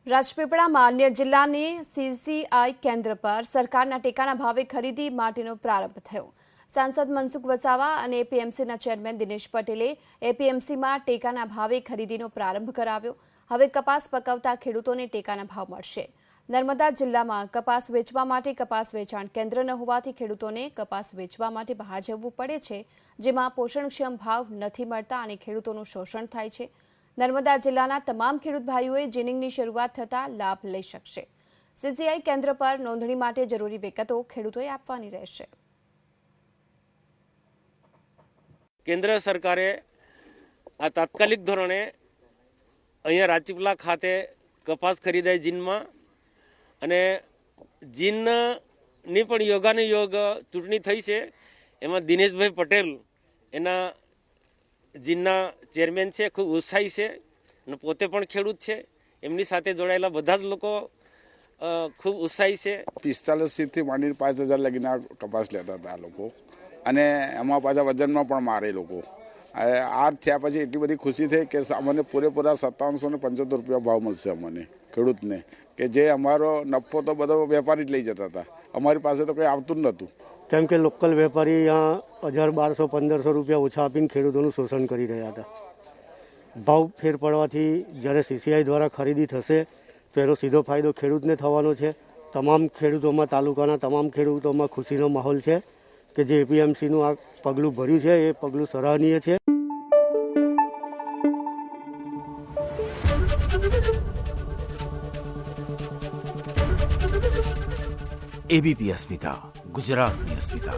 રાજપીપળામાં અન્ય જિલ્લાની સીસીઆઈ કેન્દ્ર પર સરકારના ટેકાના ભાવે ખરીદી માટેનો પ્રારંભ થયો। સાંસદ મનસુખ વસાવા અને એપીએમસીના ચેરમેન દિનેશ પટેલે એપીએમસીમાં ટેકાના ભાવે ખરીદીનો પ્રારંભ કરાવ્યો। હવે કપાસ પકવતા ખેડૂતોને ટેકાના ભાવ મળશે। નર્મદા જિલ્લામાં કપાસ વેચવા માટે કપાસ વેચાણ કેન્દ્ર ન હોવાથી ખેડૂતોને કપાસ વેચવા માટે બહાર જવું પડે છે, જેમાં પોષણક્ષમ ભાવ નથી મળતા અને ખેડૂતોનું શોષણ થાય છે। નર્મદા જિલ્લાના તમામ ખેડૂત ભાઈઓએ જીનિંગની શરૂઆત થતાં લાભ લઈ શકશે। સીસીઆઈ કેન્દ્ર પર નોંધણી માટે જરૂરી વિગતો ખેડૂતોએ આપવાની રહેશે। કેન્દ્ર સરકારે આ તાત્કાલિક ધોરણે અહીંયા રાજપીપળા ખાતે કપાસ ખરીદાય જીનમાં અને જીનની પણ યોગાને યોગ ચૂંટણી થઈ છે। એમાં દિનેશભાઈ પટેલ એના જીનના ચેરમેન છે, ખૂબ ઉત્સાહી છે અને પોતે પણ ખેડૂત છે। એમની સાથે જોડાયેલા બધા જ લોકો ખૂબ ઉત્સાહી છે। 45 થી માંડીને 5000 લગીના કપાસ લેતા હતા આ લોકો અને એમાં પાછા વજનમાં પણ મારે લોકો। આ થયા પછી એટલી બધી ખુશી થઈ કે અમને પૂરેપૂરા 5775 રૂપિયા ભાવ મળશે અમને ખેડૂતને, કે જે અમારો નફો તો બધો વેપારી જ લઈ જતા હતા, અમારી પાસે તો કંઈ આવતું જ નહોતું। કેમ કે લોકલ વેપારી यहाँ 1000, 1200, 1500 રૂપિયા ઓછા આપીને ખેડૂતોનું શોષણ કરી રહ્યા હતા। ભાવ ફેર પડવાથી જ્યારે સીસીઆઈ દ્વારા ખરીદી થશે તો એનો સીધો ફાયદો ખેડૂતને થવાનો છે। તમામ ખેડૂતોમાં, તાલુકાના તમામ ખેડૂતોમાં ખુશીનો માહોલ છે કે જે એપીએમસીનું આ પગલું ભર્યું છે એ પગલું સરાહનીય છે। एबीपी अस्मिता, गुजरात की अस्मिता।